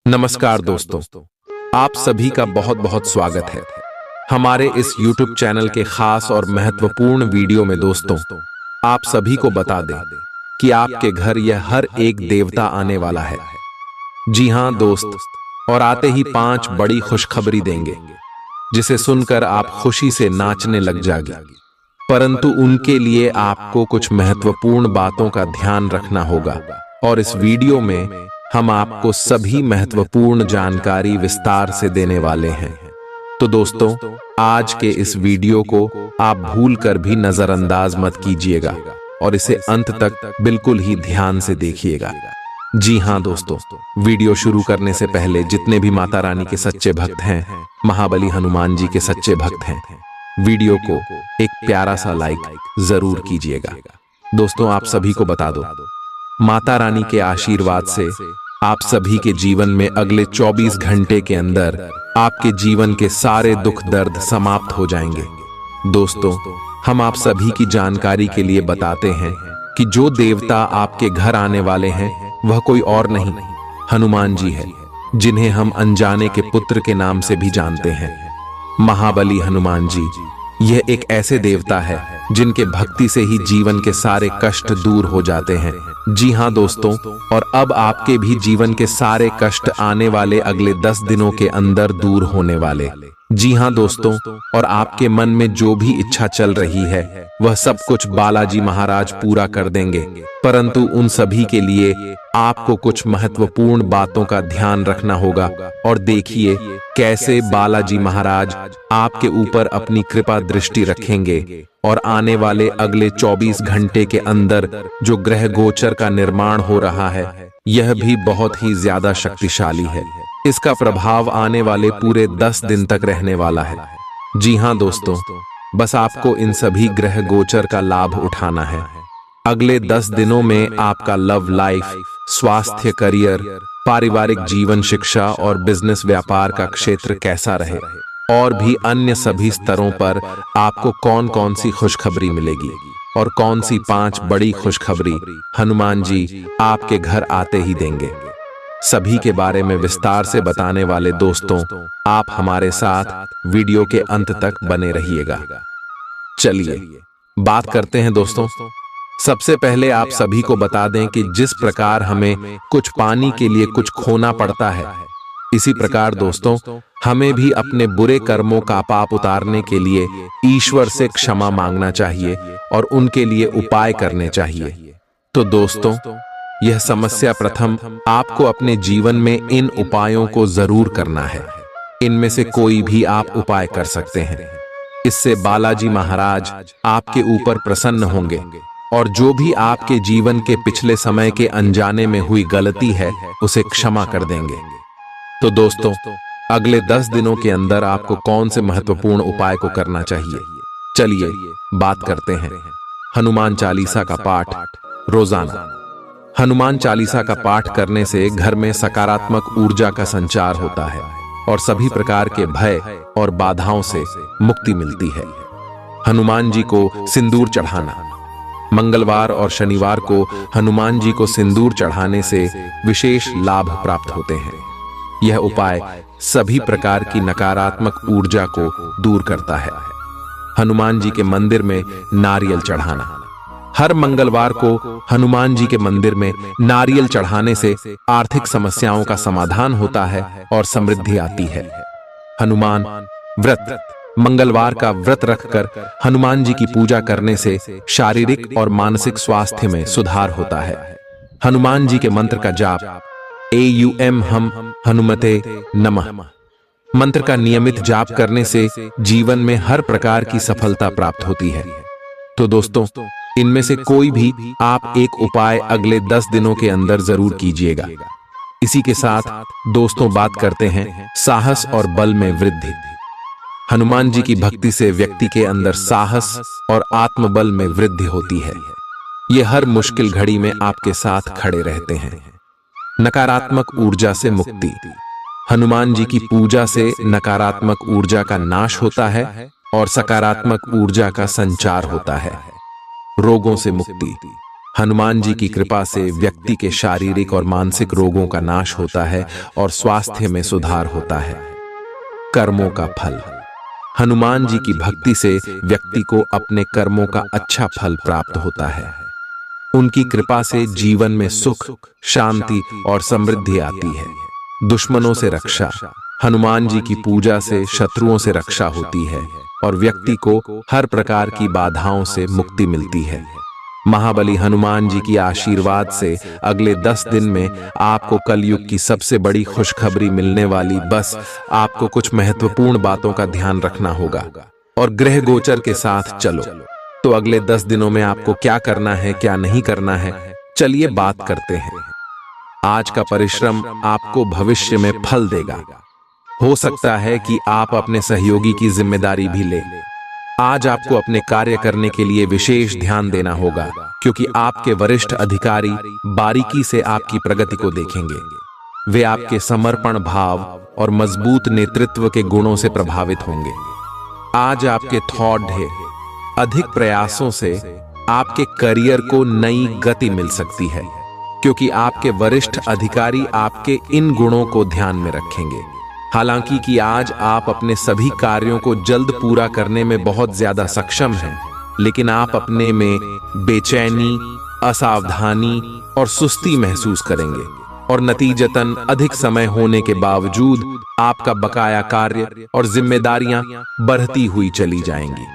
नमस्कार दोस्तों, आप सभी का बहुत बहुत स्वागत है हमारे इस YouTube चैनल के खास और महत्वपूर्ण वीडियो में। दोस्तों, आप सभी को बता दें कि आपके घर यह हर एक देवता आने वाला है। जी हां दोस्त, और आते ही 5 बड़ी खुशखबरी देंगे जिसे सुनकर आप खुशी से नाचने लग जाएंगे। परंतु उनके लिए आपको कुछ महत्वपूर्ण बातों का ध्यान रखना होगा और इस वीडियो में हम आपको सभी महत्वपूर्ण जानकारी विस्तार से देने वाले हैं। तो दोस्तों, आज के इस वीडियो को आप भूलकर भी नजरअंदाज मत कीजिएगा और इसे अंत तक बिल्कुल ही ध्यान से देखिएगा। जी हां दोस्तों, वीडियो शुरू करने से पहले जितने भी माता रानी के सच्चे भक्त हैं, महाबली हनुमान जी के सच्चे भक्त हैं, वीडियो को एक प्यारा सा लाइक जरूर कीजिएगा। दोस्तों, आप सभी को बता दो, माता रानी के आशीर्वाद से आप सभी के जीवन में अगले 24 घंटे के अंदर आपके जीवन के सारे दुख दर्द समाप्त हो जाएंगे। दोस्तों, हम आप सभी की जानकारी के लिए बताते हैं कि जो देवता आपके घर आने वाले हैं वह कोई और नहीं, हनुमान जी है, जिन्हें हम अनजाने के पुत्र के नाम से भी जानते हैं। महाबली हनुमान जी यह एक ऐसे देवता है जिनके भक्ति से ही जीवन के सारे कष्ट दूर हो जाते हैं। जी हां दोस्तों, और अब आपके भी जीवन के सारे कष्ट आने वाले अगले 10 दिनों के अंदर दूर होने वाले। जी हां दोस्तों, और आपके मन में जो भी इच्छा चल रही है वह सब कुछ बालाजी महाराज पूरा कर देंगे। परंतु उन सभी के लिए आपको कुछ महत्वपूर्ण बातों का ध्यान रखना होगा। और देखिए कैसे बालाजी महाराज आपके ऊपर अपनी कृपा दृष्टि रखेंगे और आने वाले अगले 24 घंटे के अंदर जो ग्रह गोचर का निर्माण हो रहा है यह भी बहुत ही ज्यादा शक्तिशाली है। इसका प्रभाव आने वाले पूरे 10 दिन तक रहने वाला है। जी हां दोस्तों, बस आपको इन सभी ग्रह गोचर का लाभ उठाना है। अगले 10 दिनों में आपका लव लाइफ, स्वास्थ्य, करियर, पारिवारिक जीवन, शिक्षा और बिजनेस व्यापार का क्षेत्र कैसा रहे और भी अन्य सभी स्तरों पर आपको कौन कौन सी खुशखबरी मिलेगी और कौन सी 5 बड़ी खुशखबरी हनुमान जी आपके घर आते ही देंगे, सभी के बारे में विस्तार से बताने वाले दोस्तों, आप हमारे साथ वीडियो के अंत तक बने रहिएगा। चलिए बात करते हैं दोस्तों। सबसे पहले आप सभी को बता दें कि जिस प्रकार हमें कुछ पाने के लिए कुछ खोना पड़ता है, इसी प्रकार दोस्तों हमें भी अपने बुरे कर्मों का पाप उतारने के लिए ईश्वर से क्षमा मांगना चाहिए और उनके लिए उपाय करने चाहिए। तो दोस्तों, यह समस्या प्रथम आपको अपने जीवन में इन उपायों को जरूर करना है। इनमें से कोई भी आप उपाय कर सकते हैं। इससे बालाजी महाराज आपके ऊपर प्रसन्न होंगे और जो भी आपके जीवन के पिछले समय के अनजाने में हुई गलती है उसे क्षमा कर देंगे। तो दोस्तों, अगले 10 दिनों के अंदर आपको कौन से महत्वपूर्ण उपाय को करना चाहिए, चलिए बात करते हैं। हनुमान चालीसा का पाठ रोजाना। हनुमान चालीसा का पाठ करने से घर में सकारात्मक ऊर्जा का संचार होता है और सभी प्रकार के भय और बाधाओं से मुक्ति मिलती है। हनुमान जी को सिंदूर चढ़ाना। मंगलवार और शनिवार को हनुमान जी को सिंदूर चढ़ाने से विशेष लाभ प्राप्त होते हैं। यह उपाय सभी प्रकार की नकारात्मक ऊर्जा को दूर करता है। हनुमान जी के मंदिर में नारियल चढ़ाना। हर मंगलवार को हनुमान जी के मंदिर में नारियल चढ़ाने से आर्थिक समस्याओं का समाधान होता है और समृद्धि आती है। हनुमान व्रत। मंगलवार का व्रत रखकर हनुमान जी की पूजा करने से शारीरिक और मानसिक स्वास्थ्य में सुधार होता है। हनुमान जी के मंत्र का जाप। AUM हम हनुमते नमः मंत्र का नियमित जाप करने से जीवन में हर प्रकार की सफलता प्राप्त होती है। तो दोस्तों, इनमें से कोई भी आप एक उपाय अगले 10 दिनों के अंदर जरूर कीजिएगा। इसी के साथ दोस्तों बात करते हैं साहस और बल में वृद्धि। हनुमान जी की भक्ति से व्यक्ति के अंदर साहस और आत्मबल में वृद्धि होती है। ये हर मुश्किल घड़ी में आपके साथ खड़े रहते हैं। नकारात्मक ऊर्जा से मुक्ति। हनुमान जी की पूजा से नकारात्मक ऊर्जा का नाश होता है और सकारात्मक ऊर्जा का संचार होता है। रोगों से मुक्ति। हनुमान जी की कृपा से व्यक्ति के शारीरिक और मानसिक रोगों का नाश होता है और स्वास्थ्य में सुधार होता है। कर्मों का फल। हनुमान जी की भक्ति से व्यक्ति को अपने कर्मों का अच्छा फल प्राप्त होता है। उनकी कृपा से जीवन में सुख, शांति और समृद्धि आती है। दुश्मनों से रक्षा। हनुमान जी की पूजा से शत्रुओं से रक्षा होती है और व्यक्ति को हर प्रकार की बाधाओं से मुक्ति मिलती है। महाबली हनुमान जी की आशीर्वाद से अगले 10 दिन में आपको कलयुग की सबसे बड़ी खुशखबरी मिलने वाली। बस आपको कुछ महत्वपूर्ण बातों का ध्यान रखना होगा और ग्रह गोचर के साथ चलो। तो अगले 10 दिनों में आपको क्या करना है, क्या नहीं करना है, चलिए बात करते हैं। आज का परिश्रम आपको भविष्य में फल देगा। हो सकता है कि आप अपने सहयोगी की जिम्मेदारी भी लें। आज आपको अपने कार्य करने के लिए विशेष ध्यान देना होगा, क्योंकि आपके वरिष्ठ अधिकारी बारीकी से आपकी प्रगति को देखेंगे। वे आपके समर्पण भाव और मजबूत नेतृत्व के गुणों से प्रभावित होंगे। आज आपके थॉट ढे अधिक प्रयासों से आपके करियर को नई गति मिल सकती है, क्योंकि आपके वरिष्ठ अधिकारी आपके इन गुणों को ध्यान में रखेंगे। हालांकि कि आज आप अपने सभी कार्यों को जल्द पूरा करने में बहुत ज्यादा सक्षम हैं, लेकिन आप अपने में बेचैनी, असावधानी और सुस्ती महसूस करेंगे और नतीजतन अधिक समय होने के बावजूद आपका बकाया कार्य और जिम्मेदारियां बढ़ती हुई चली जाएंगी।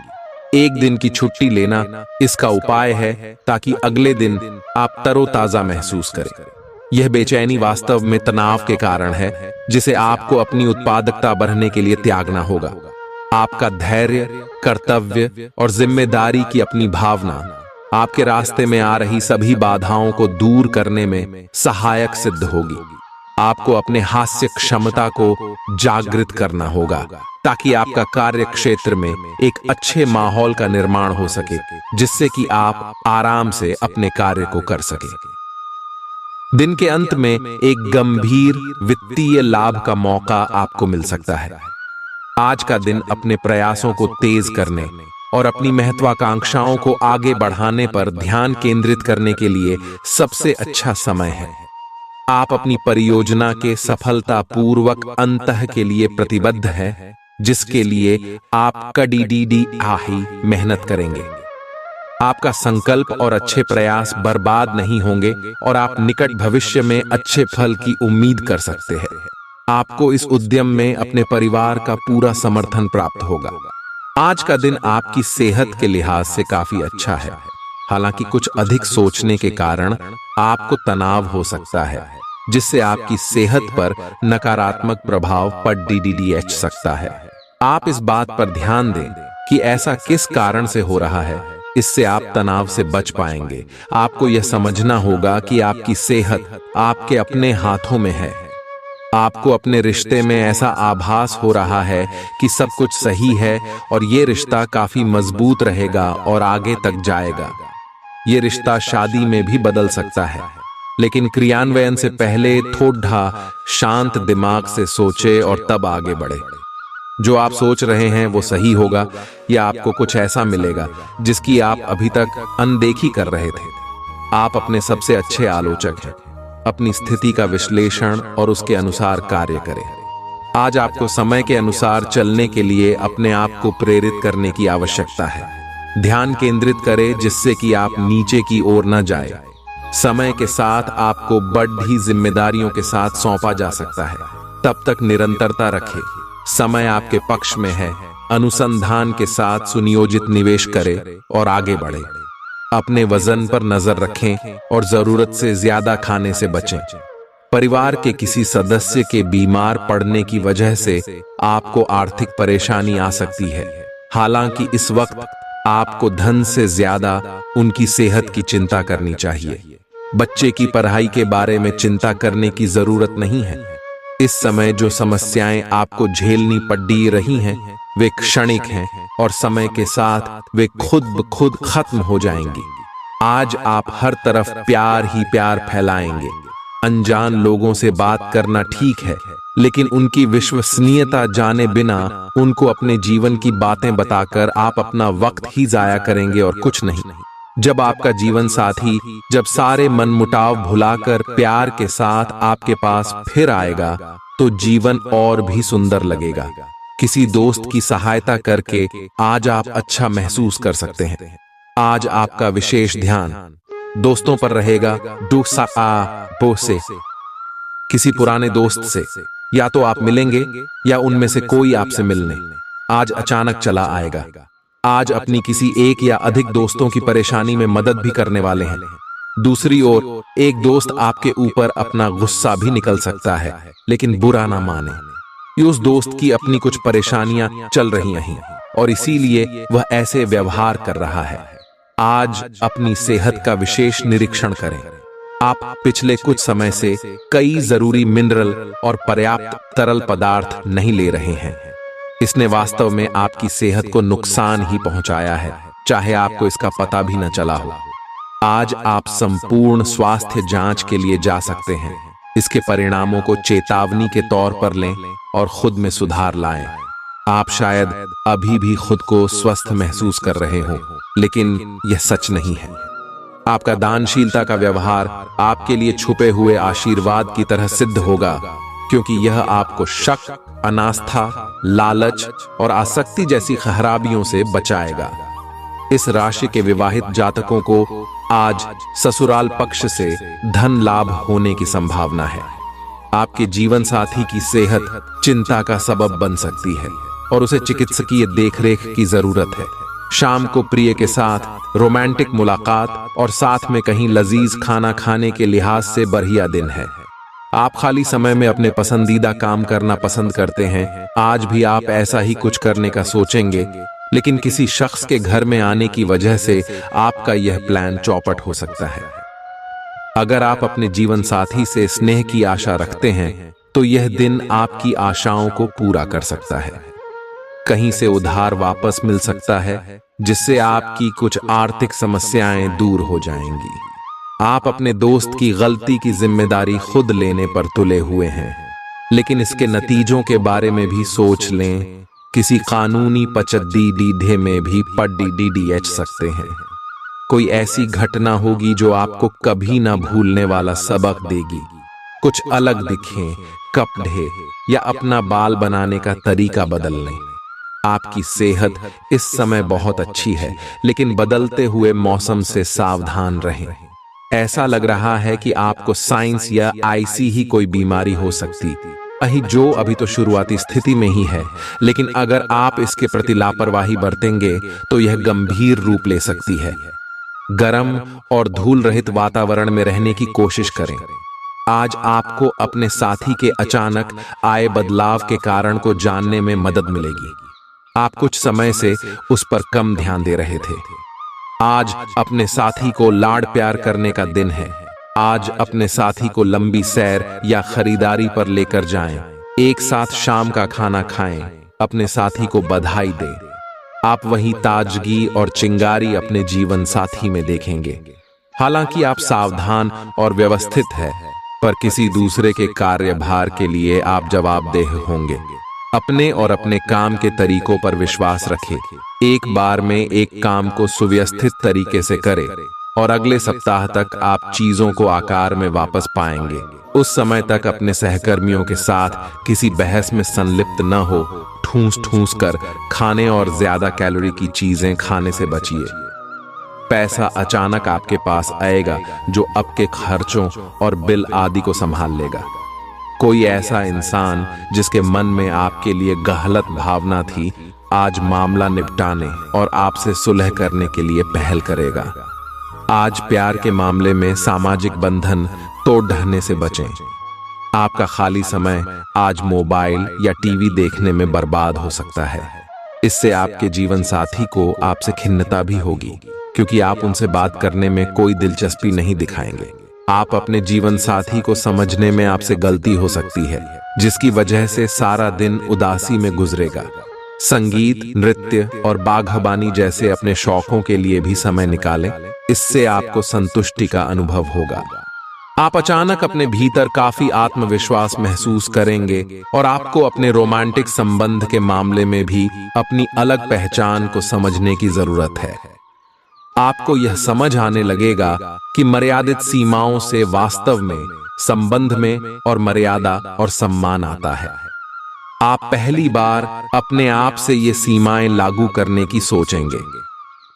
एक दिन की छुट्टी लेना इसका उपाय है, ताकि अगले दिन आप तरोताजा महसूस करें। यह बेचैनी वास्तव में तनाव के कारण है, जिसे आपको अपनी उत्पादकता बढ़ाने के लिए त्यागना होगा। आपका धैर्य, कर्तव्य और जिम्मेदारी की अपनी भावना आपके रास्ते में आ रही सभी बाधाओं को दूर करने में सहायक सिद्ध होगी। आपको अपने हास्य क्षमता को जागृत करना होगा, ताकि आपका कार्य क्षेत्र में एक अच्छे माहौल का निर्माण हो सके, जिससे कि आप आराम से अपने कार्य को कर सके। दिन के अंत में एक गंभीर वित्तीय लाभ का मौका आपको मिल सकता है। आज का दिन अपने प्रयासों को तेज करने और अपनी महत्वाकांक्षाओं को आगे बढ़ाने पर ध्यान केंद्रित करने के लिए सबसे अच्छा समय है। आप अपनी परियोजना के सफलतापूर्वक अंत के लिए प्रतिबद्ध हैं, जिसके लिए आप कड़ी मेहनत करेंगे। आपका संकल्प और अच्छे प्रयास बर्बाद नहीं होंगे और आप निकट भविष्य में अच्छे फल की उम्मीद कर सकते हैं। आपको इस उद्यम में अपने परिवार का पूरा समर्थन प्राप्त होगा। आज का दिन आपकी सेहत के लिहाज से काफी अच्छा है। हालांकि कुछ अधिक सोचने के कारण आपको तनाव हो सकता है, जिससे आपकी सेहत पर नकारात्मक प्रभाव पड़ सकता है। आप इस बात पर ध्यान दें कि ऐसा किस कारण से हो रहा है, इससे आप तनाव से बच पाएंगे। आपको यह समझना होगा कि आपकी सेहत आपके अपने हाथों में है। आपको अपने रिश्ते में ऐसा आभास हो रहा है कि सब कुछ सही है और ये रिश्ता काफी मजबूत रहेगा और आगे तक जाएगा। ये रिश्ता शादी में भी बदल सकता है, लेकिन क्रियान्वयन से पहले थोड़ा शांत दिमाग से सोचे और तब आगे बढ़े। जो आप सोच रहे हैं वो सही होगा, या आपको कुछ ऐसा मिलेगा जिसकी आप अभी तक अनदेखी कर रहे थे। आप अपने सबसे अच्छे आलोचक हैं। अपनी स्थिति का विश्लेषण और उसके अनुसार कार्य करें। आज आपको समय के अनुसार चलने के लिए अपने आप को प्रेरित करने की आवश्यकता है। ध्यान केंद्रित करें, जिससे कि आप नीचे की ओर न जाए। समय के साथ आपको बढ़ी जिम्मेदारियों के साथ सौंपा जा सकता है। तब तक निरंतरता रखें। समय आपके पक्ष में है। अनुसंधान के साथ सुनियोजित निवेश करें और आगे बढ़ें। अपने वजन पर नजर रखें और जरूरत से ज्यादा खाने से बचें। परिवार के किसी सदस्य के बीमार पड़ने की वजह से आपको आर्थिक परेशानी आ सकती है। हालांकि इस वक्त आपको धन से ज्यादा उनकी सेहत की चिंता करनी चाहिए। बच्चे की पढ़ाई के बारे में चिंता करने की जरूरत नहीं है। इस समय जो समस्याएं आपको झेलनी पड़ रही हैं, वे क्षणिक हैं और समय के साथ वे खुद ब खुद खत्म हो जाएंगी। आज आप हर तरफ प्यार ही प्यार फैलाएंगे। अनजान लोगों से बात करना ठीक है, लेकिन उनकी विश्वसनीयता जाने बिना उनको अपने जीवन की बातें बताकर आप अपना वक्त ही जाया करेंगे और कुछ नहीं। जब आपका जीवन साथी जब सारे मनमुटाव भुलाकर प्यार के साथ आपके पास फिर आएगा तो जीवन और भी सुंदर लगेगा। किसी दोस्त की सहायता करके आज आप अच्छा महसूस कर सकते हैं। आज आपका विशेष ध्यान दोस्तों पर रहेगा। से किसी पुराने दोस्त से या तो आप मिलेंगे या उनमें से कोई आपसे मिलने आज अचानक चला आएगा। आज अपनी किसी एक या अधिक दोस्तों की परेशानी में मदद भी करने वाले हैं। दूसरी ओर एक दोस्त आपके ऊपर अपना गुस्सा भी निकल सकता है, लेकिन बुरा ना माने। उस दोस्त की अपनी कुछ परेशानियां चल रही हैं और इसीलिए वह ऐसे व्यवहार कर रहा है। आज अपनी सेहत का विशेष निरीक्षण करें। आप पिछले कुछ समय से कई जरूरी मिनरल और पर्याप्त तरल पदार्थ नहीं ले रहे हैं। इसने वास्तव में आपकी सेहत को नुकसान ही पहुंचाया है, चाहे आपको इसका पता भी न चला हो। आज आप संपूर्ण स्वास्थ्य जांच के लिए जा सकते हैं। इसके परिणामों को चेतावनी के तौर पर लें और खुद में सुधार लाएं। आप शायद अभी भी खुद को स्वस्थ महसूस कर रहे हो, लेकिन यह सच नहीं है। आपका दानशीलता का व्यवहार आपके लिए छुपे हुए आशीर्वाद की तरह सिद्ध होगा, क्योंकि यह आपको शक, अनास्था, लालच और आसक्ति जैसी खराबियों से बचाएगा। इस राशि के विवाहित जातकों को आज ससुराल पक्ष से धन लाभ होने की संभावना है। आपके जीवन साथी की सेहत चिंता का सबब बन सकती है और उसे चिकित्सकीय देखरेख की जरूरत है। शाम को प्रिय के साथ रोमांटिक मुलाकात और साथ में कहीं लजीज खाना खाने के लिहाज से बढ़िया दिन है। आप खाली समय में अपने पसंदीदा काम करना पसंद करते हैं। आज भी आप ऐसा ही कुछ करने का सोचेंगे, लेकिन किसी शख्स के घर में आने की वजह से आपका यह प्लान चौपट हो सकता है। अगर आप अपने जीवन साथी से स्नेह की आशा रखते हैं तो यह दिन आपकी आशाओं को पूरा कर सकता है। कहीं से उधार वापस मिल सकता है, जिससे आपकी कुछ आर्थिक समस्याएं दूर हो जाएंगी। आप अपने दोस्त की गलती की जिम्मेदारी खुद लेने पर तुले हुए हैं, लेकिन इसके नतीजों के बारे में भी सोच लें। किसी कानूनी पचद्दीडीढे में भी पढ़ सकते हैं। कोई ऐसी घटना होगी जो आपको कभी ना भूलने वाला सबक देगी। कुछ अलग दिखें, कप ढे या अपना बाल बनाने का तरीका बदल लें। आपकी सेहत इस समय बहुत अच्छी है, लेकिन बदलते हुए मौसम से सावधान रहें। ऐसा लग रहा है कि आपको साइंस या आईसी ही कोई बीमारी हो सकती है, जो अभी तो शुरुआती स्थिति में ही है, लेकिन अगर आप इसके प्रति लापरवाही बरतेंगे तो यह गंभीर रूप ले सकती है। गर्म और धूल रहित वातावरण में रहने की कोशिश करें। आज आपको अपने साथी के अचानक आए बदलाव के कारण को जानने में मदद मिलेगी। आप कुछ समय से उस पर कम ध्यान दे रहे थे। आज अपने साथी को लाड प्यार करने का दिन है। आज अपने साथी को लंबी सैर या खरीदारी पर लेकर जाएं। एक साथ शाम का खाना खाएं। अपने साथी को बधाई दें। आप वही ताजगी और चिंगारी अपने जीवन साथी में देखेंगे। हालांकि आप सावधान और व्यवस्थित हैं, पर किसी दूसरे के कार्यभार के लिए आप जवाबदेह होंगे। अपने और अपने काम के तरीकों पर विश्वास रखें। एक बार में एक काम को सुव्यवस्थित तरीके से करें और अगले सप्ताह तक आप चीजों को आकार में वापस पाएंगे। उस समय तक अपने सहकर्मियों के साथ किसी बहस में संलिप्त न हो। ठूस कर खाने और ज्यादा कैलोरी की चीजें खाने से बचिए। पैसा अचानक आपके पास आएगा जो आपके खर्चों और बिल आदि को संभाल लेगा। कोई ऐसा इंसान जिसके मन में आपके लिए गलत भावना थी, आज मामला निपटाने और आपसे सुलह करने के लिए पहल करेगा। आज प्यार के मामले में सामाजिक बंधन तोड़ ढहने से बचें। आपका खाली समय आज मोबाइल या टीवी देखने में बर्बाद हो सकता है। इससे आपके जीवन साथी को आपसे खिन्नता भी होगी, क्योंकि आप उनसे बात करने में कोई दिलचस्पी नहीं दिखाएंगे। आप अपने जीवन साथी को समझने में आपसे गलती हो सकती है, जिसकी वजह से सारा दिन उदासी में गुजरेगा। संगीत, नृत्य और बागबानी जैसे अपने शौकों के लिए भी समय निकालें। इससे आपको संतुष्टि का अनुभव होगा। आप अचानक अपने भीतर काफी आत्मविश्वास महसूस करेंगे और आपको अपने रोमांटिक संबंध के मामले में भी अपनी अलग पहचान को समझने की जरूरत है। आपको यह समझ आने लगेगा कि मर्यादित सीमाओं से वास्तव में संबंध में और मर्यादा और सम्मान आता है। आप पहली बार अपने आप से ये सीमाएं लागू करने की सोचेंगे।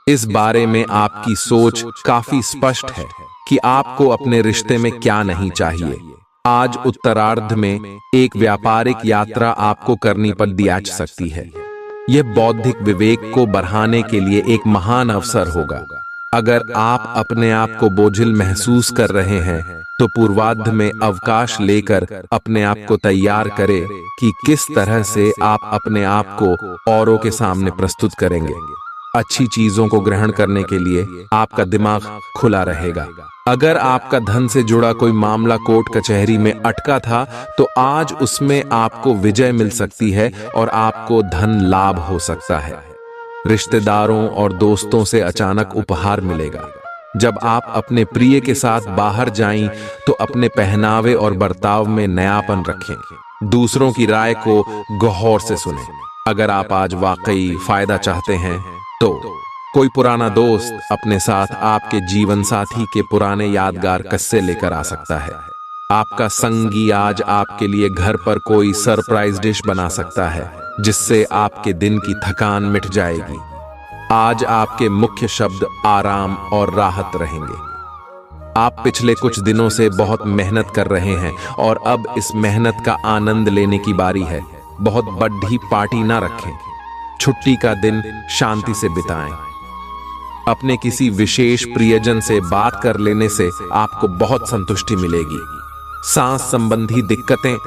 इस बारे में आपकी सोच काफी स्पष्ट है कि आपको अपने रिश्ते में क्या नहीं चाहिए। आज उत्तरार्ध में एक व्यापारिक यात्रा आपको करनी पड़ जा सकती है। यह बौद्धिक विवेक को बढ़ाने के लिए एक महान अवसर होगा। अगर आप अपने आप को बोझिल महसूस कर रहे हैं तो पूर्वार्ध में अवकाश लेकर अपने आप को तैयार करें कि किस तरह से आप अपने आप को औरों के सामने प्रस्तुत करेंगे। अच्छी चीजों को ग्रहण करने के लिए आपका दिमाग खुला रहेगा। अगर आपका धन से जुड़ा कोई मामला कोर्ट कचहरी में अटका था तो आज उसमें आपको विजय मिल सकती है और आपको धन लाभ हो सकता है। रिश्तेदारों और दोस्तों से अचानक उपहार मिलेगा। जब आप अपने प्रिय के साथ बाहर जाएं तो अपने पहनावे और बर्ताव में नयापन रखें। दूसरों की राय को गौर से सुनें। अगर आप आज वाकई फायदा चाहते हैं तो कोई पुराना दोस्त अपने साथ आपके जीवन साथी के पुराने यादगार किस्से लेकर आ सकता है। आपका संगी आज आपके लिए घर पर कोई सरप्राइज डिश बना सकता है जिससे आपके दिन की थकान मिट जाएगी। आज आपके मुख्य शब्द आराम और राहत रहेंगे। आप पिछले कुछ दिनों से बहुत मेहनत कर रहे हैं और अब इस मेहनत का आनंद लेने की बारी है। बहुत बड़ी पार्टी ना रखें। छुट्टी का दिन शांति से बिताएं। अपने किसी विशेष प्रियजन से बात कर लेने से आपको बहुत संतुष्टि मिलेगी। सांस संबंधी दिक्कतें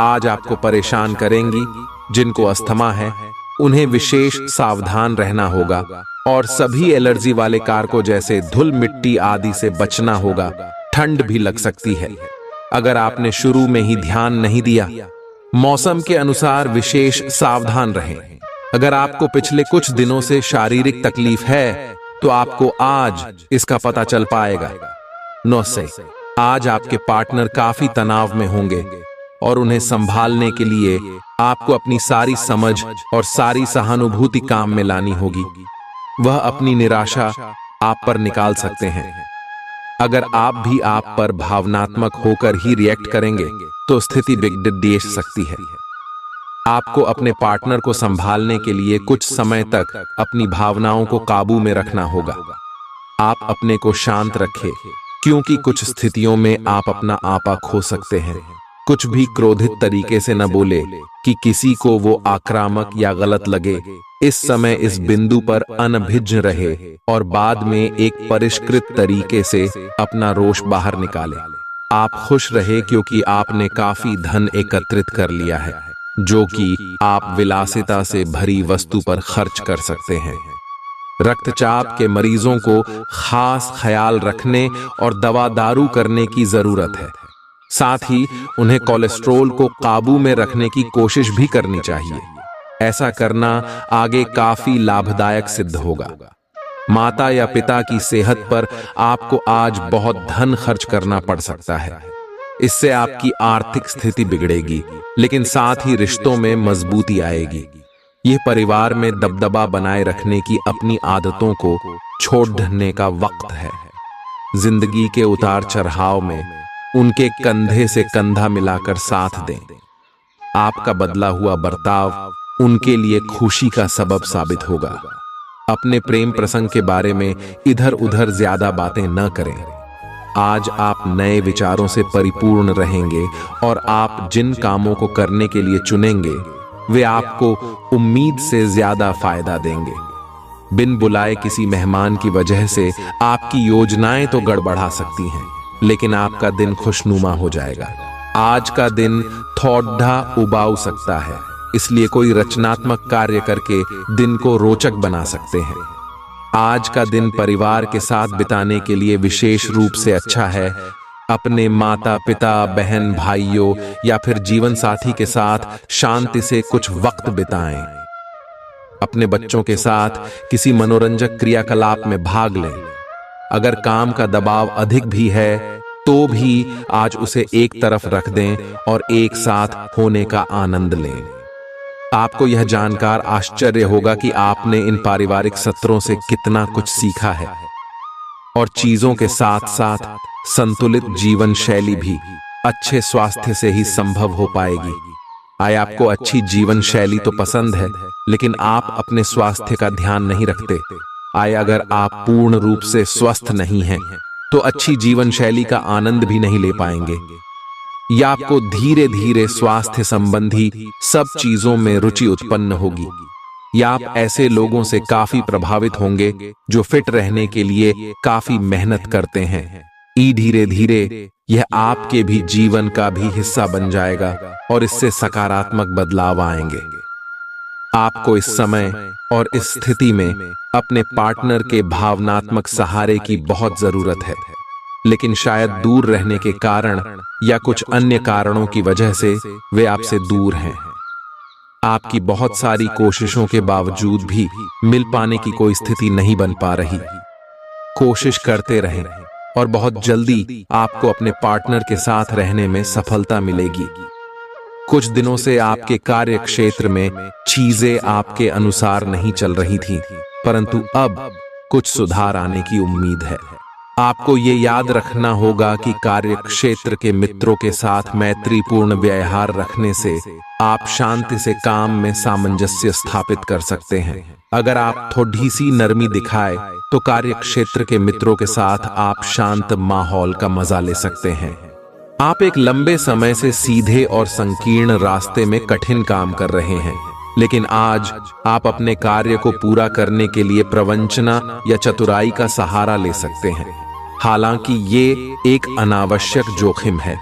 आज आपको परेशान करेंगी। जिनको अस्थमा है उन्हें विशेष सावधान रहना होगा और सभी एलर्जी वाले कारकों जैसे धूल मिट्टी आदि से बचना होगा। ठंड भी लग सकती है। अगर आपने शुरू में ही ध्यान नहीं दिया, मौसम के अनुसार विशेष सावधान रहें। अगर आपको पिछले कुछ दिनों से शारीरिक तकलीफ है तो आपको आज इसका पता चल पाएगा। 9 से आज आपके पार्टनर काफी तनाव में होंगे और उन्हें संभालने के लिए आपको अपनी सारी समझ और सारी सहानुभूति काम में लानी होगी। वह अपनी निराशा आप पर निकाल सकते हैं। अगर आप भी आप पर भावनात्मक होकर ही रिएक्ट करेंगे तो स्थिति बिगड़ सकती है। आपको अपने पार्टनर को संभालने के लिए कुछ समय तक अपनी भावनाओं को काबू में रखना होगा। आप अपने को शांत रखें क्योंकि कुछ स्थितियों में आप अपना आपा खो सकते हैं। कुछ भी क्रोधित तरीके से न बोले कि किसी को वो आक्रामक या गलत लगे। इस समय इस बिंदु पर अनभिज्ञ रहे और बाद में एक परिष्कृत तरीके से अपना रोष बाहर निकाले। आप खुश रहे क्योंकि आपने काफी धन एकत्रित कर लिया है जो कि आप विलासिता से भरी वस्तु पर खर्च कर सकते हैं। रक्तचाप के मरीजों को खास ख्याल रखने और दवा दारू करने की जरूरत है। साथ ही उन्हें कोलेस्ट्रॉल को काबू में रखने की कोशिश भी करनी चाहिए। ऐसा करना आगे काफी लाभदायक सिद्ध होगा। माता या पिता की सेहत पर आपको आज बहुत धन खर्च करना पड़ सकता है। इससे आपकी आर्थिक स्थिति बिगड़ेगी, लेकिन साथ ही रिश्तों में मजबूती आएगी। यह परिवार में दबदबा बनाए रखने की अपनी आदतों को छोड़ने का वक्त है। जिंदगी के उतार चढ़ाव में उनके कंधे से कंधा मिलाकर साथ दें। आपका बदला हुआ बर्ताव उनके लिए खुशी का सबब साबित होगा। अपने प्रेम प्रसंग के बारे में इधर उधर ज्यादा बातें न करें। आज आप नए विचारों से परिपूर्ण रहेंगे और आप जिन कामों को करने के लिए चुनेंगे वे आपको उम्मीद से ज्यादा फायदा देंगे। बिन बुलाए किसी मेहमान की वजह से आपकी योजनाएं तो गड़बड़ा सकती हैं, लेकिन आपका दिन खुशनुमा हो जाएगा। आज का दिन थोड़ा उबाऊ सकता है, इसलिए कोई रचनात्मक कार्य करके दिन को रोचक बना सकते हैं। आज का दिन परिवार के साथ बिताने के लिए विशेष रूप से अच्छा है। अपने माता पिता, बहन भाइयों या फिर जीवन साथी के साथ शांति से कुछ वक्त बिताएं। अपने बच्चों के साथ किसी मनोरंजक क्रियाकलाप में भाग लें। अगर काम का दबाव अधिक भी है तो भी आज उसे एक तरफ रख दें और एक साथ होने का आनंद लें। आपको यह जानकर आश्चर्य होगा कि आपने इन पारिवारिक सत्रों से कितना कुछ सीखा है। और चीजों के साथ साथ संतुलित जीवन शैली भी अच्छे स्वास्थ्य से ही संभव हो पाएगी। आय आपको अच्छी जीवन शैली तो पसंद है, लेकिन आप अपने स्वास्थ्य का ध्यान नहीं रखते। आय अगर आप पूर्ण रूप से स्वस्थ नहीं हैं, तो अच्छी जीवन शैली का आनंद भी नहीं ले पाएंगे। या आपको धीरे धीरे स्वास्थ्य संबंधी सब चीजों में रुचि उत्पन्न होगी, या आप ऐसे लोगों से काफी प्रभावित होंगे जो फिट रहने के लिए काफी मेहनत करते हैं। धीरे धीरे यह आपके भी जीवन का भी हिस्सा बन जाएगा और इससे सकारात्मक बदलाव आएंगे। आपको इस समय और इस स्थिति में अपने पार्टनर के भावनात्मक सहारे की बहुत जरूरत है, लेकिन शायद दूर रहने के कारण या कुछ अन्य कारणों की वजह से वे आपसे दूर हैं। आपकी बहुत सारी कोशिशों के बावजूद भी मिल पाने की कोई स्थिति नहीं बन पा रही। कोशिश करते रहें और बहुत जल्दी आपको अपने पार्टनर के साथ रहने में सफलता मिलेगी। कुछ दिनों से आपके कार्य क्षेत्र में चीजें आपके अनुसार नहीं चल रही थीं, परंतु अब कुछ सुधार आने की उम्मीद है। आपको ये याद रखना होगा कि कार्य क्षेत्र के मित्रों के साथ मैत्रीपूर्ण व्यवहार रखने से आप शांति से काम में सामंजस्य स्थापित कर सकते हैं। अगर आप थोड़ी सी नरमी दिखाए तो कार्य क्षेत्र के मित्रों के साथ आप शांत माहौल का मजा ले सकते हैं। आप एक लंबे समय से सीधे और संकीर्ण रास्ते में कठिन काम कर रहे हैं, लेकिन आज आप अपने कार्य को पूरा करने के लिए प्रवंचना या चतुराई का सहारा ले सकते हैं। हालांकि ये एक अनावश्यक जोखिम है।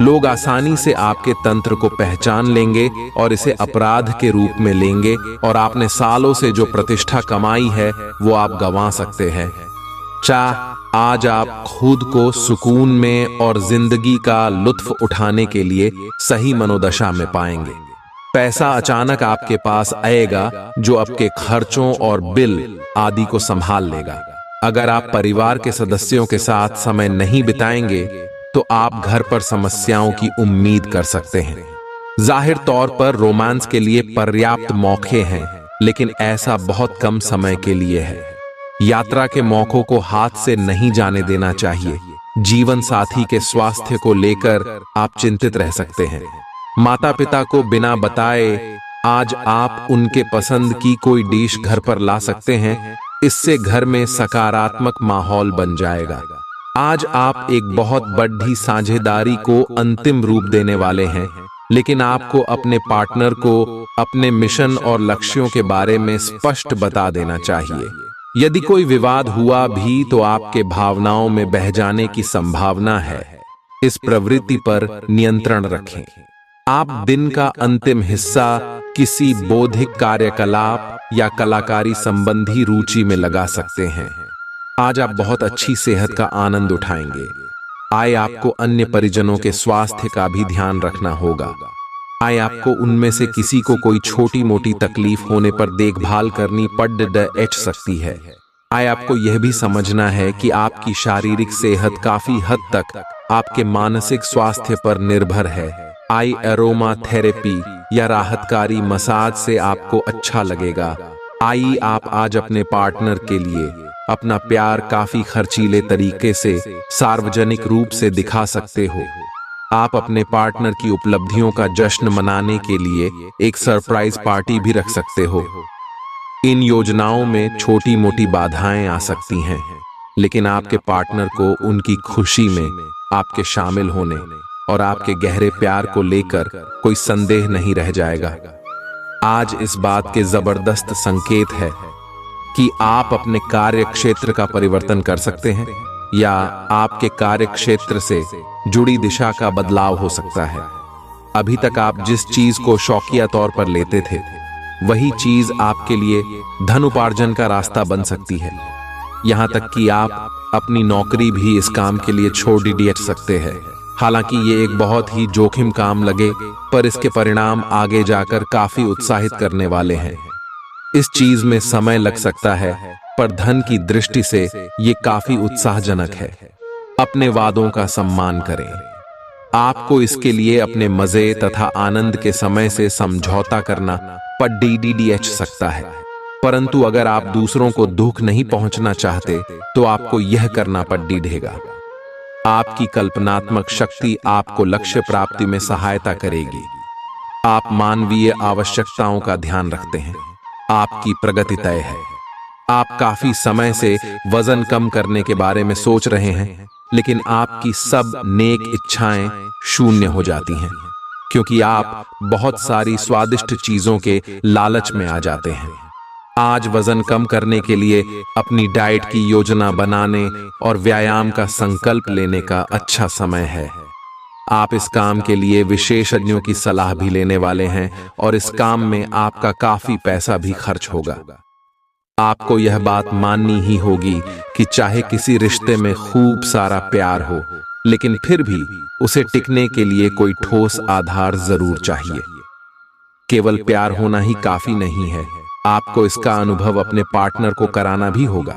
लोग आसानी से आपके तंत्र को पहचान लेंगे और इसे अपराध के रूप में लेंगे, और आपने सालों से जो प्रतिष्ठा कमाई है वो आप गंवा सकते हैं। आज आप खुद को सुकून में और जिंदगी का लुत्फ उठाने के लिए सही मनोदशा में पाएंगे। पैसा अचानक आपके पास आएगा जो आपके खर्चों और बिल आदि को संभाल लेगा। अगर आप परिवार के सदस्यों के साथ समय नहीं बिताएंगे तो आप घर पर समस्याओं की उम्मीद कर सकते हैं। जाहिर तौर पर रोमांस के लिए पर्याप्त मौके हैं, लेकिन ऐसा बहुत कम समय के लिए है। यात्रा के मौकों को हाथ से नहीं जाने देना चाहिए। जीवन साथी के स्वास्थ्य को लेकर आप चिंतित रह सकते हैं। माता पिता को बिना बताए आज आप उनके पसंद की कोई डिश घर पर ला सकते हैं। इससे घर में सकारात्मक माहौल बन जाएगा। आज आप एक बहुत बड़ी साझेदारी को अंतिम रूप देने वाले हैं, लेकिन आपको अपने पार्टनर को अपने मिशन और लक्ष्यों के बारे में स्पष्ट बता देना चाहिए। यदि कोई विवाद हुआ भी तो आपके भावनाओं में बह जाने की संभावना है। इस प्रवृत्ति पर नियंत्रण रखें। आप दिन का अंतिम हिस्सा किसी बौद्धिक कार्यकलाप या कलाकारी संबंधी रुचि में लगा सकते हैं। आज आप बहुत अच्छी सेहत का आनंद उठाएंगे। आपको अन्य परिजनों के स्वास्थ्य का भी ध्यान रखना होगा। आपको उनमें से किसी को कोई छोटी मोटी तकलीफ होने पर देखभाल करनी पड़ सकती है। आपको यह भी समझना है कि आपकी शारीरिक सेहत काफी हद तक आपके मानसिक स्वास्थ्य पर निर्भर है। एरोमा थेरेपी या राहतकारी मसाज से आपको अच्छा लगेगा। आप आज अपने पार्टनर के लिए अपना प्यार काफी खर्चीले तरीके से सार्वजनिक रूप से दिखा सकते हो। आप अपने पार्टनर की उपलब्धियों का जश्न मनाने के लिए एक सरप्राइज पार्टी भी रख सकते हो। इन योजनाओं में छोटी मोटी बाधाएं आ सकती हैं, लेकिन आपके पार्टनर को उनकी खुशी में आपके शामिल होने और आपके गहरे प्यार को लेकर कोई संदेह नहीं रह जाएगा। आज इस बात के जबरदस्त संकेत है कि आप अपने कार्य क्षेत्र का परिवर्तन कर सकते हैं, या आपके कार्य क्षेत्र से जुड़ी दिशा का बदलाव हो सकता है। अभी तक आप जिस चीज को शौकिया तौर पर लेते थे, वही चीज आपके लिए धन उपार्जन का रास्ता बन सकती है। यहां तक कि आप अपनी नौकरी भी इस काम के लिए छोड़ सकते हैं। हालांकि ये एक बहुत ही जोखिम काम लगे, पर इसके परिणाम आगे जाकर काफी उत्साहित करने वाले हैं। इस चीज में समय लग सकता है, पर धन की दृष्टि से ये काफी उत्साहजनक है। अपने वादों का सम्मान करें। आपको इसके लिए अपने मजे तथा आनंद के समय से समझौता करना पड़ सकता है। परंतु अगर आप दूसरों को दुख नहीं पहुंचना चाहते तो आपको यह करना पड़ी देगा। आपकी कल्पनात्मक शक्ति आपको लक्ष्य प्राप्ति में सहायता करेगी। आप मानवीय आवश्यकताओं का ध्यान रखते हैं। आपकी प्रगति तय है। आप काफी समय से वजन कम करने के बारे में सोच रहे हैं, लेकिन आपकी सब नेक इच्छाएं शून्य हो जाती हैं, क्योंकि आप बहुत सारी स्वादिष्ट चीजों के लालच में आ जाते हैं। आज वजन कम करने के लिए अपनी डाइट की योजना बनाने और व्यायाम का संकल्प लेने का अच्छा समय है। आप इस काम के लिए विशेषज्ञों की सलाह भी लेने वाले हैं और इस काम में आपका काफी पैसा भी खर्च होगा। आपको यह बात माननी ही होगी कि चाहे किसी रिश्ते में खूब सारा प्यार हो, लेकिन फिर भी उसे टिकने के लिए कोई ठोस आधार जरूर चाहिए। केवल प्यार होना ही काफी नहीं है, आपको इसका अनुभव अपने पार्टनर को कराना भी होगा।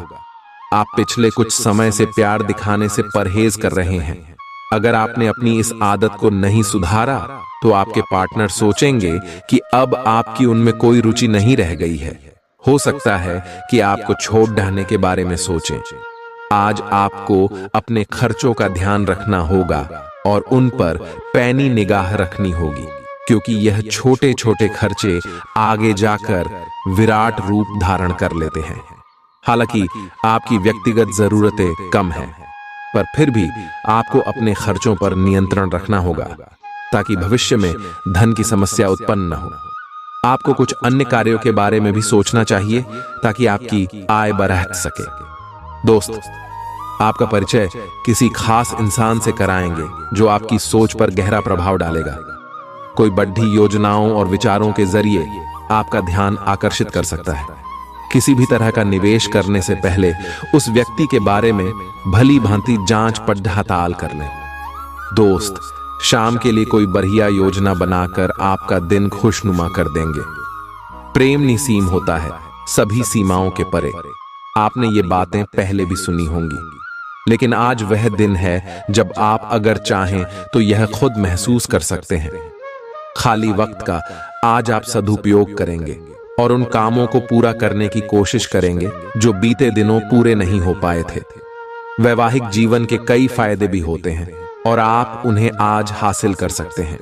आप पिछले कुछ समय से प्यार दिखाने से परहेज कर रहे हैं। अगर आपने अपनी इस आदत को नहीं सुधारा तो आपके पार्टनर सोचेंगे कि अब आपकी उनमें कोई रुचि नहीं रह गई है। हो सकता है कि आपको छोड़ डालने के बारे में सोचें। आज आपको अपने खर्चों का ध्यान रखना होगा और उन पर पैनी निगाह रखनी होगी, क्योंकि यह छोटे छोटे खर्चे आगे जाकर विराट रूप धारण कर लेते हैं। हालांकि आपकी व्यक्तिगत जरूरतें कम हैं, पर फिर भी आपको अपने खर्चों पर नियंत्रण रखना होगा ताकि भविष्य में धन की समस्या उत्पन्न न हो। आपको कुछ अन्य कार्यों के बारे में भी सोचना चाहिए ताकि आपकी आय बढ़ सके। दोस्त, आपका परिचय किसी खास इंसान से कराएंगे जो आपकी सोच पर गहरा प्रभाव डालेगा। कोई बढ़ी योजनाओं और विचारों के जरिए आपका ध्यान आकर्षित कर सकता है। किसी भी तरह का निवेश करने से पहले उस व्यक्ति के बारे में भली भांति जांच पड़ताल कर लें। दोस्त, शाम के लिए कोई बढ़िया योजना बनाकर आपका दिन खुशनुमा कर देंगे। प्रेम निसीम होता है, सभी सीमाओं के परे। आपने ये बातें पहले भी सुनी होंगी, लेकिन आज वह दिन है जब आप अगर चाहें तो यह खुद महसूस कर सकते हैं। खाली वक्त का आज आप सदुपयोग करेंगे और उन कामों को पूरा करने की कोशिश करेंगे जो बीते दिनों पूरे नहीं हो पाए थे। वैवाहिक जीवन के कई फायदे भी होते हैं और आप उन्हें आज हासिल कर सकते हैं।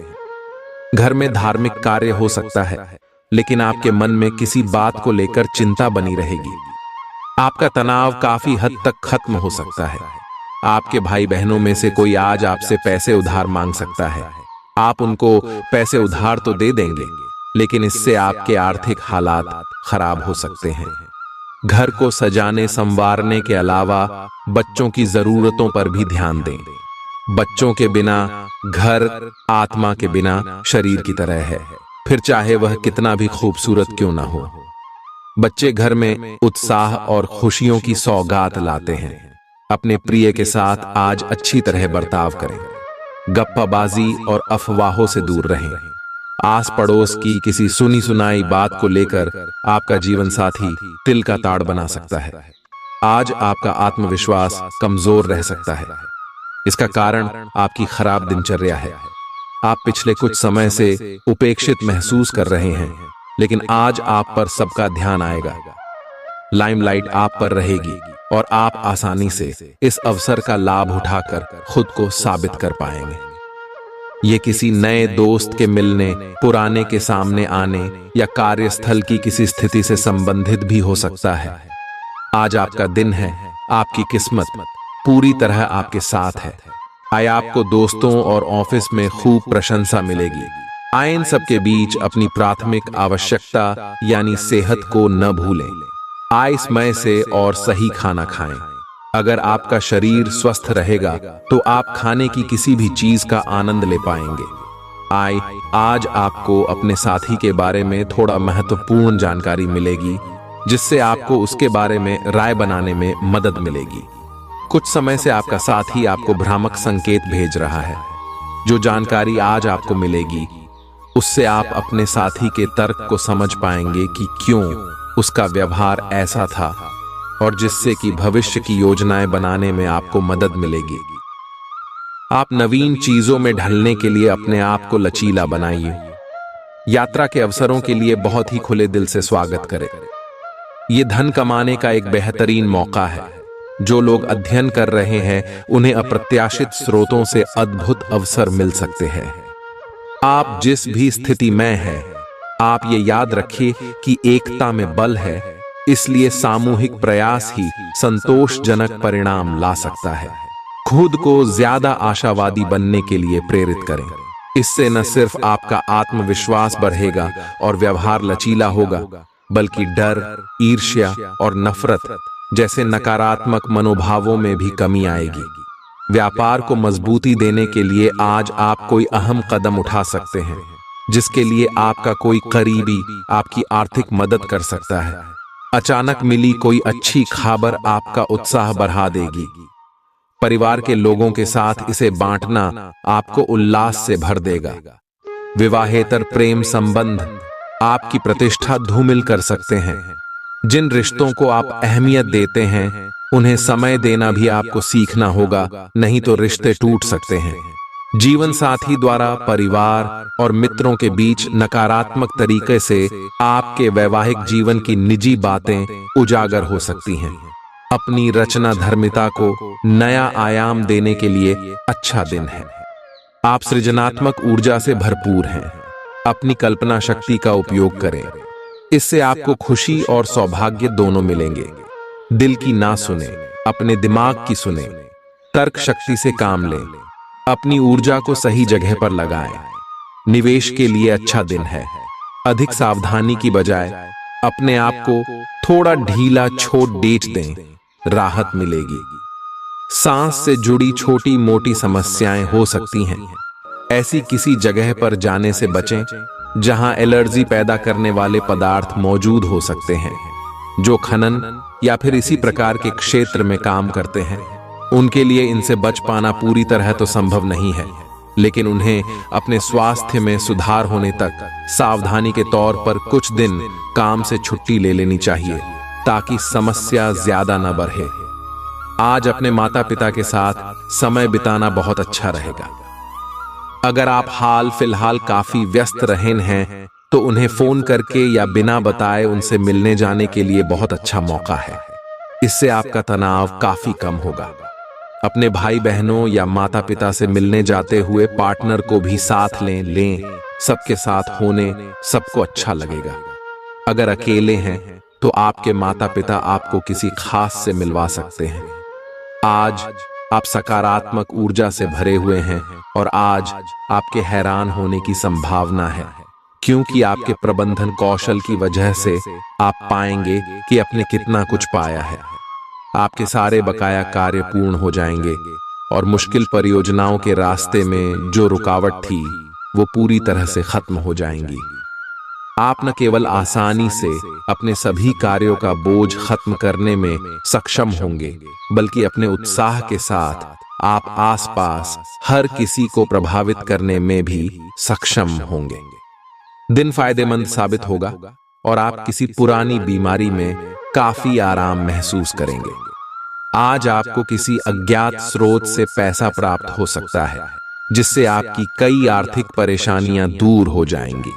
घर में धार्मिक कार्य हो सकता है, लेकिन आपके मन में किसी बात को लेकर चिंता बनी रहेगी। आपका तनाव काफी हद तक खत्म हो सकता है। आपके भाई बहनों में से कोई आज आपसे पैसे उधार मांग सकता है। आप उनको पैसे उधार तो दे देंगे, लेकिन इससे आपके आर्थिक हालात खराब हो सकते हैं। घर को सजाने संवारने के अलावा बच्चों की जरूरतों पर भी ध्यान दें। बच्चों के बिना घर आत्मा के बिना शरीर की तरह है, फिर चाहे वह कितना भी खूबसूरत क्यों ना हो। बच्चे घर में उत्साह और खुशियों की सौगात लाते हैं। अपने प्रिय के साथ आज अच्छी तरह बर्ताव करें। गप्पाबाजी और अफवाहों से दूर रहें। आस पड़ोस की किसी सुनी सुनाई बात को लेकर आपका जीवन साथी तिल का ताड़ बना सकता है। आज आपका आत्मविश्वास कमजोर रह सकता है। इसका कारण आपकी खराब दिनचर्या है। आप पिछले कुछ समय से उपेक्षित महसूस कर रहे हैं, लेकिन आज आप पर सबका ध्यान आएगा। लाइमलाइट आप पर रहेगी और आप आसानी से इस अवसर का लाभ उठाकर खुद को साबित कर पाएंगे। ये किसी नए दोस्त के मिलने, पुराने के सामने आने या कार्यस्थल की किसी स्थिति से संबंधित भी हो सकता है। आज आपका दिन है। आपकी किस्मत पूरी तरह आपके साथ है। आय आपको दोस्तों और ऑफिस में खूब प्रशंसा मिलेगी। आय इन सबके बीच अपनी प्राथमिक आवश्यकता यानी सेहत को न भूलें। आय समय से और सही खाना खाएं। अगर आपका शरीर स्वस्थ रहेगा तो आप खाने की किसी भी चीज का आनंद ले पाएंगे। आज आपको अपने साथी के बारे में थोड़ा महत्वपूर्ण जानकारी मिलेगी, जिससे आपको उसके बारे में राय बनाने में मदद मिलेगी। कुछ समय से आपका साथी आपको भ्रामक संकेत भेज रहा है। जो जानकारी आज आपको मिलेगी उससे आप अपने साथी के तर्क को समझ पाएंगे कि क्यों उसका व्यवहार ऐसा था, और जिससे कि भविष्य की योजनाएं बनाने में आपको मदद मिलेगी। आप नवीन चीजों में ढलने के लिए अपने आप को लचीला बनाइए। यात्रा के अवसरों के लिए बहुत ही खुले दिल से स्वागत करें। ये धन कमाने का एक बेहतरीन मौका है। जो लोग अध्ययन कर रहे हैं उन्हें अप्रत्याशित स्रोतों से अद्भुत अवसर मिल सकते हैं। आप जिस भी स्थिति में हैं, आप ये याद रखिए कि एकता में बल है, इसलिए सामूहिक प्रयास ही संतोषजनक परिणाम ला सकता है। खुद को ज्यादा आशावादी बनने के लिए प्रेरित करें। इससे न सिर्फ आपका आत्मविश्वास बढ़ेगा और व्यवहार लचीला होगा, बल्कि डर, ईर्ष्या और नफरत जैसे नकारात्मक मनोभावों में भी कमी आएगी। व्यापार को मजबूती देने के लिए आज आप कोई अहम कदम उठा सकते हैं, जिसके लिए आपका कोई करीबी आपकी आर्थिक मदद कर सकता है। अचानक मिली कोई अच्छी खबर आपका उत्साह बढ़ा देगी। परिवार के लोगों के साथ इसे बांटना आपको उल्लास से भर देगा। विवाहेतर प्रेम संबंध आपकी प्रतिष्ठा धूमिल कर सकते हैं। जिन रिश्तों को आप अहमियत देते हैं उन्हें समय देना भी आपको सीखना होगा, नहीं तो रिश्ते टूट सकते हैं। जीवन साथी द्वारा परिवार और मित्रों के बीच नकारात्मक तरीके से आपके वैवाहिक जीवन की निजी बातें उजागर हो सकती हैं। अपनी रचना धर्मिता को नया आयाम देने के लिए अच्छा दिन है। आप सृजनात्मक ऊर्जा से भरपूर हैं। अपनी कल्पना शक्ति का उपयोग करें, इससे आपको खुशी और सौभाग्य दोनों मिलेंगे। दिल की ना सुने, अपने दिमाग की सुने। तर्क शक्ति से काम लें। अपनी ऊर्जा को सही जगह पर लगाएं। निवेश के लिए अच्छा दिन है। अधिक सावधानी की बजाय अपने आप को थोड़ा ढीला छोड़ डेट दें, राहत मिलेगी। सांस से जुड़ी छोटी मोटी समस्याएं हो सकती हैं। ऐसी किसी जगह पर जाने से बचें जहां एलर्जी पैदा करने वाले पदार्थ मौजूद हो सकते हैं। जो खनन या फिर इसी प्रकार के क्षेत्र में काम करते हैं उनके लिए इनसे बच पाना पूरी तरह तो संभव नहीं है, लेकिन उन्हें अपने स्वास्थ्य में सुधार होने तक सावधानी के तौर पर कुछ दिन काम से छुट्टी ले लेनी चाहिए ताकि समस्या ज्यादा न बढ़े। आज अपने माता पिता के साथ समय बिताना बहुत अच्छा रहेगा। अगर आप हाल फिलहाल काफी व्यस्त रहे हैं तो उन्हें फोन करके या बिना बताए उनसे मिलने जाने के लिए बहुत अच्छा मौका है। इससे आपका तनाव काफी कम होगा। अपने भाई बहनों या माता पिता से मिलने जाते हुए पार्टनर को भी साथ लें। सबके साथ होने सबको अच्छा लगेगा। अगर अकेले हैं तो आपके माता पिता आपको किसी खास से मिलवा सकते हैं। आज आप सकारात्मक ऊर्जा से भरे हुए हैं और आज आपके हैरान होने की संभावना है, क्योंकि आपके प्रबंधन कौशल की वजह से आप पाएंगे कि आपने कितना कुछ पाया है। आपके सारे बकाया कार्य पूर्ण हो जाएंगे और मुश्किल परियोजनाओं के रास्ते में जो रुकावट थी वो पूरी तरह से खत्म हो जाएंगी। आप न केवल आसानी से अपने सभी कार्यों का बोझ खत्म करने में सक्षम होंगे, बल्कि अपने उत्साह के साथ आप आसपास हर किसी को प्रभावित करने में भी सक्षम होंगे। दिन फायदेमंद साबित होगा और आप किसी पुरानी बीमारी में काफी आराम महसूस करेंगे। आज आपको किसी अज्ञात स्रोत से पैसा प्राप्त हो सकता है, जिससे आपकी कई आर्थिक परेशानियां दूर हो जाएंगी।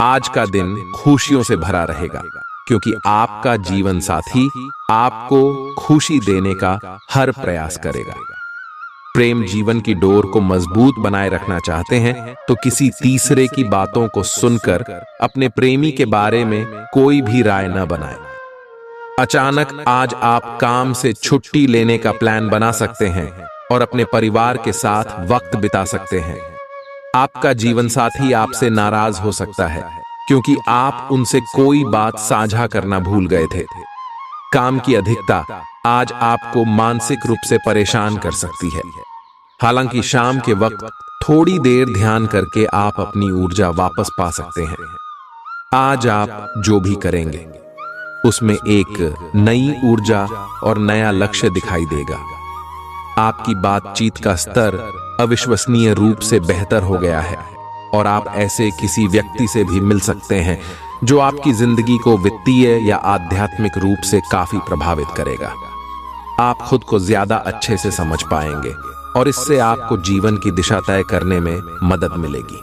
आज का दिन खुशियों से भरा रहेगा, क्योंकि आपका जीवन साथी आपको खुशी देने का हर प्रयास करेगा। प्रेम जीवन की डोर को मजबूत बनाए रखना चाहते हैं तो किसी तीसरे की बातों को सुनकर अपने प्रेमी के बारे में कोई भी राय न बनाएं। अचानक आज आप काम से छुट्टी लेने का प्लान बना सकते हैं और अपने परिवार के साथ वक्त बिता सकते हैं। आपका जीवन साथी आपसे नाराज हो सकता है क्योंकि आप उनसे कोई बात साझा करना भूल गए थे। काम की अधिकता आज आपको मानसिक रूप से परेशान कर सकती है। हालांकि शाम के वक्त थोड़ी देर ध्यान करके आप अपनी ऊर्जा वापस पा सकते हैं। आज आप जो भी करेंगे उसमें एक नई ऊर्जा और नया लक्ष्य दिखाई देगा। आपकी बातचीत का स्तर अविश्वसनीय रूप से बेहतर हो गया है और आप ऐसे किसी व्यक्ति से भी मिल सकते हैं जो आपकी जिंदगी को वित्तीय या आध्यात्मिक रूप से काफी प्रभावित करेगा। आप खुद को ज्यादा अच्छे से समझ पाएंगे और इससे आपको जीवन की दिशा तय करने में मदद मिलेगी।